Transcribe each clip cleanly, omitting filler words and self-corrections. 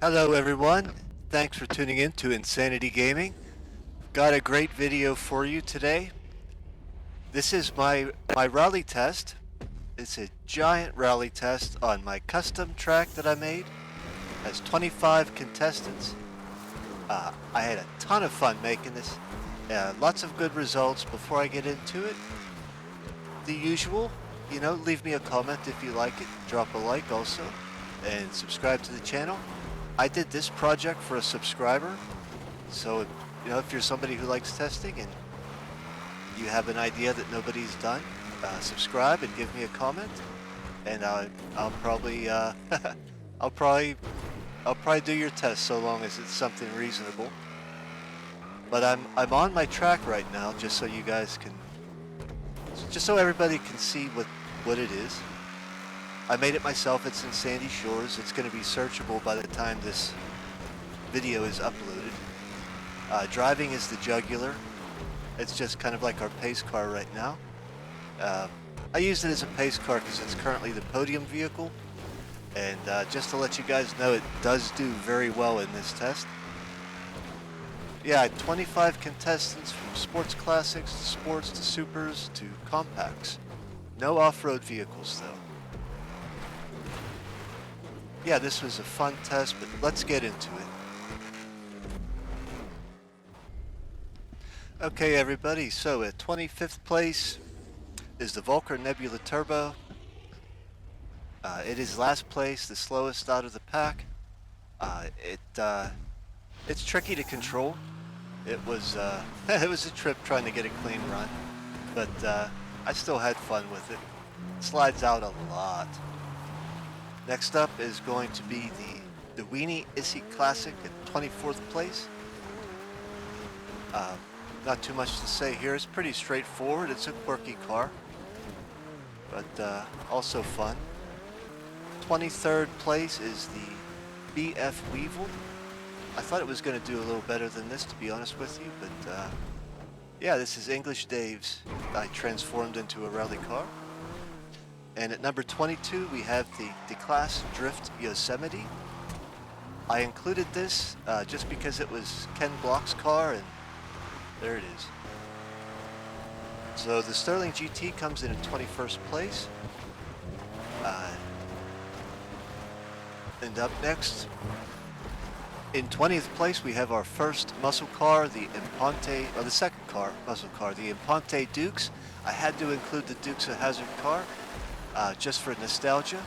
Hello everyone, thanks for tuning in to Insanity Gaming. Got a great video for you today. This is my rally test. It's a giant rally test on my custom track that I made. It has 25 contestants. I had a ton of fun making this. Lots of good results. Before I get into it, the usual, leave me a comment if you like it, drop a like also, and subscribe to the channel. I did this project for a subscriber, so if you're somebody who likes testing and you have an idea that nobody's done, subscribe and give me a comment, and I'll probably I'll probably do your test so long as it's something reasonable. But I'm on my track right now, just so you guys can, just so everybody can see what it is. I made it myself. It's in Sandy Shores. It's going to be searchable by the time this video is uploaded. Driving is the jugular. It's just kind of like our pace car right now. I used it as a pace car because it's currently the podium vehicle. And just to let you guys know, it does do very well in this test. Yeah, 25 contestants from sports classics to sports to supers to compacts. No off-road vehicles though. Yeah, this was a fun test, but let's get into it. Okay, everybody, so at 25th place is the Vulcar Nebula Turbo. It is last place, the slowest out of the pack. It's tricky to control. It was it was a trip trying to get a clean run, but I still had fun with it. Slides out a lot. Next up is going to be the Weeny Issi Classic at 24th place. Not too much to say here. It's pretty straightforward. It's a quirky car, but also fun. 23rd place is the BF Weevil. I thought it was going to do a little better than this, to be honest with you, but yeah, this is English Dave's. I transformed into a rally car. And at number 22, we have the Classe Drift Yosemite. I included this just because it was Ken Block's car, and there it is. So the Stirling GT comes in at 21st place. And up next, in 20th place, we have our first muscle car, the Imponte, or the second muscle car, the Imponte Dukes. I had to include the Dukes of Hazzard car. Just for nostalgia.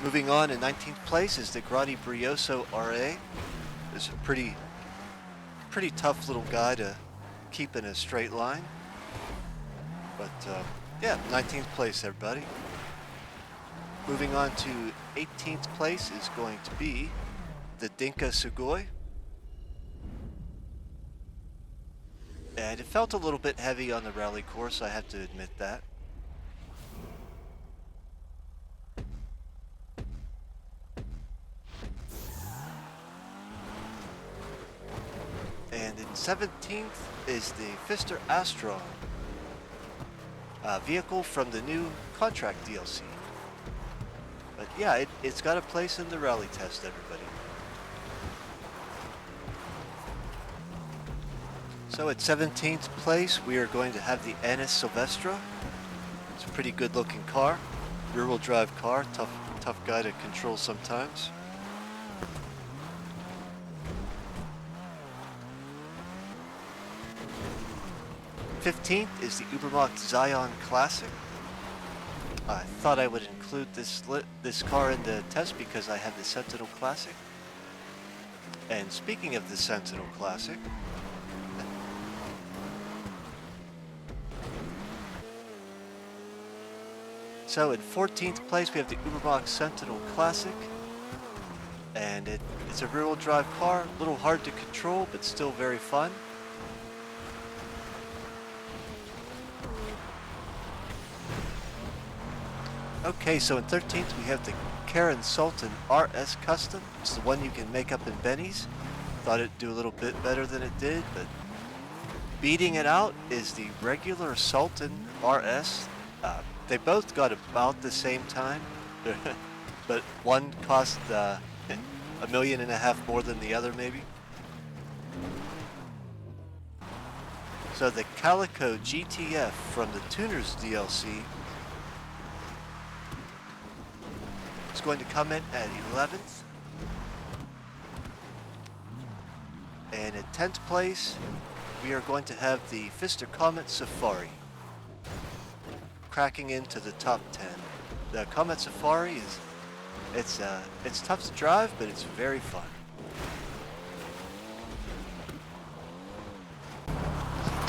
Moving on, in 19th place is the Brioso RA. It's a pretty tough little guy to keep in a straight line. But yeah, 19th place, everybody. Moving on to 18th place is going to be the Dinka Sugoi. And it felt a little bit heavy on the rally course, I have to admit that. And in 17th is the Pfister Astron, vehicle from the new contract DLC. But yeah, it's got a place in the rally test, everybody. So at 17th place, we are going to have the Savestra. It's a pretty good looking car, rear-wheel drive car, tough guy to control sometimes. '15th is the Ubermacht Zion Classic. I thought I would include this car in the test because I have the Sentinel Classic. And speaking of the Sentinel Classic, so in 14th place we have the Ubermacht Sentinel Classic. And it's a rear-wheel drive car, a little hard to control but still very fun. Okay, so in 13th we have the Karin Sultan RS Custom. It's the one you can make up in Benny's. Thought it'd do a little bit better than it did, but beating it out is the regular Sultan RS. They both got about the same time, but one cost $1.5 million more than the other, maybe. So the Calico GTF from the Tuners DLC is going to come in at 11th. And in 10th place, we are going to have the Pfister Comet Safari, cracking into the top 10. The Comet Safari is, it's tough to drive, but it's very fun.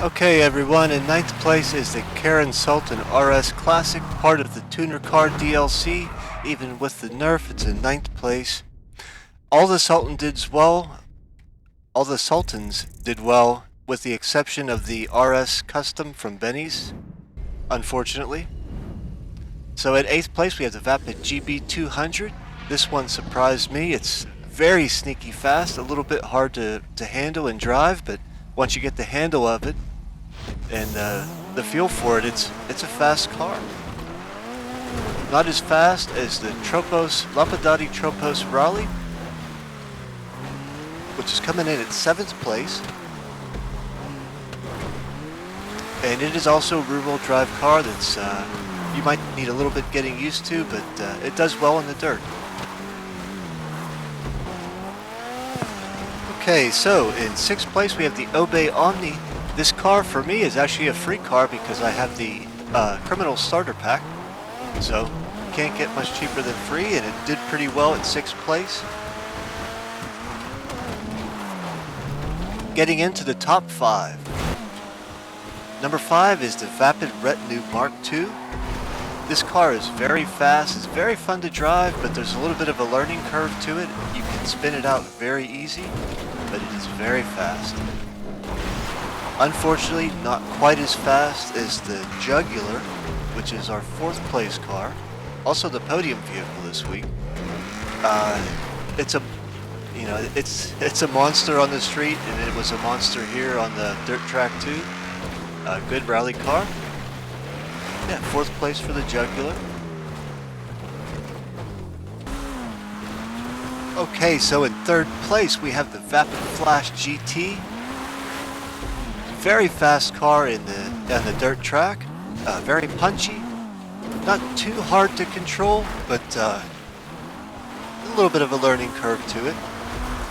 Okay everyone, in 9th place is the Karin Sultan RS Classic, part of the Tuner Car DLC. Even with the nerf, it's in 9th place. All the Sultans did well, with the exception of the RS Custom from Benny's, unfortunately. So at 8th place we have the Vapid GB200. This one surprised me. It's very sneaky fast, a little bit hard to handle and drive, but once you get the handle of it and the feel for it, it's a fast car. Not as fast as the Lampadati Tropos Raleigh, which is coming in at 7th place. And it is also a rear-wheel drive car that's you might need a little bit getting used to, but it does well in the dirt. Okay, so in 6th place we have the Obey Omni. This car for me is actually a free car because I have the criminal starter pack, so can't get much cheaper than free, and it did pretty well at 6th place. Getting into the top 5. Number 5 is the Vapid Retinue Mark II. This car is very fast, it's very fun to drive, but there's a little bit of a learning curve to it. You can spin it out very easy, but it is very fast. Unfortunately, not quite as fast as the Jugular, which is our 4th place car. Also the podium vehicle this week. It's a monster on the street, and it was a monster here on the dirt track too. A good rally car. Yeah, 4th place for the Jugular. Okay, so in 3rd place we have the Vapid Flash GT. Very fast car on the dirt track. Very punchy. Not too hard to control, but a little bit of a learning curve to it.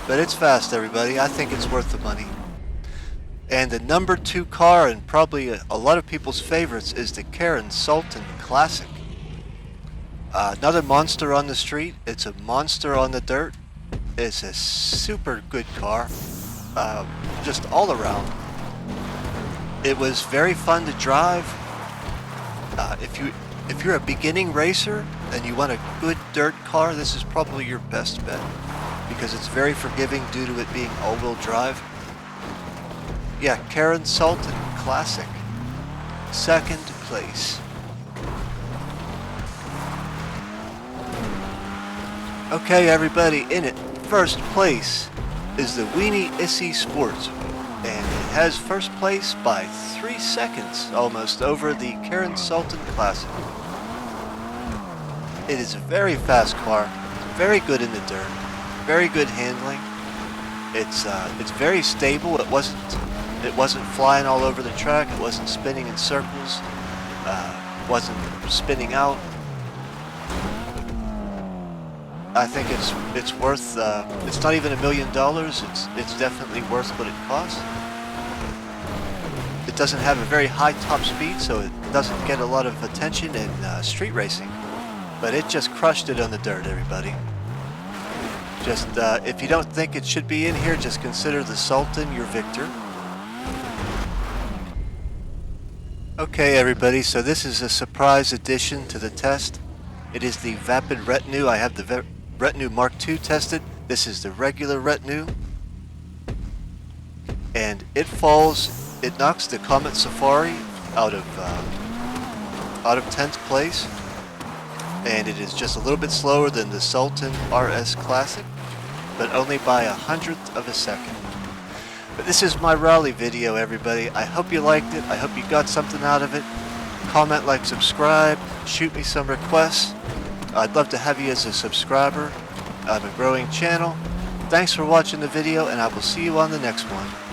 But it's fast, everybody. I think it's worth the money. And the number 2 car, and probably a lot of people's favorites, is the Karin Sultan Classic. Another monster on the street. It's a monster on the dirt. It's a super good car, just all around. It was very fun to drive. If you're a beginning racer and you want a good dirt car, this is probably your best bet, because it's very forgiving due to it being all-wheel drive. Yeah, Karin Sultan Classic, 2nd place. Okay everybody, in it, 1st place is the Weeny Issi Sports, and it has 1st place by 3 seconds almost over the Karin Sultan Classic. It is a very fast car, very good in the dirt, very good handling. It's very stable. It wasn't flying all over the track. It wasn't spinning in circles. Wasn't spinning out. I think it's worth. It's not even $1 million. It's definitely worth what it costs. It doesn't have a very high top speed, so it doesn't get a lot of attention in street racing. But it just crushed it on the dirt, everybody. Just if you don't think it should be in here, just consider the Sultan your victor. Okay, everybody. So this is a surprise addition to the test. It is the Vapid Retinue. I have the Retinue Mark II tested. This is the regular Retinue. And it knocks the Comet Safari out of 10th place. And it is just a little bit slower than the Sultan RS Classic, but only by 100th of a second. But this is my rally video, everybody. I hope you liked it. I hope you got something out of it. Comment, like, subscribe, shoot me some requests. I'd love to have you as a subscriber. I'm a growing channel. Thanks for watching the video, and I will see you on the next one.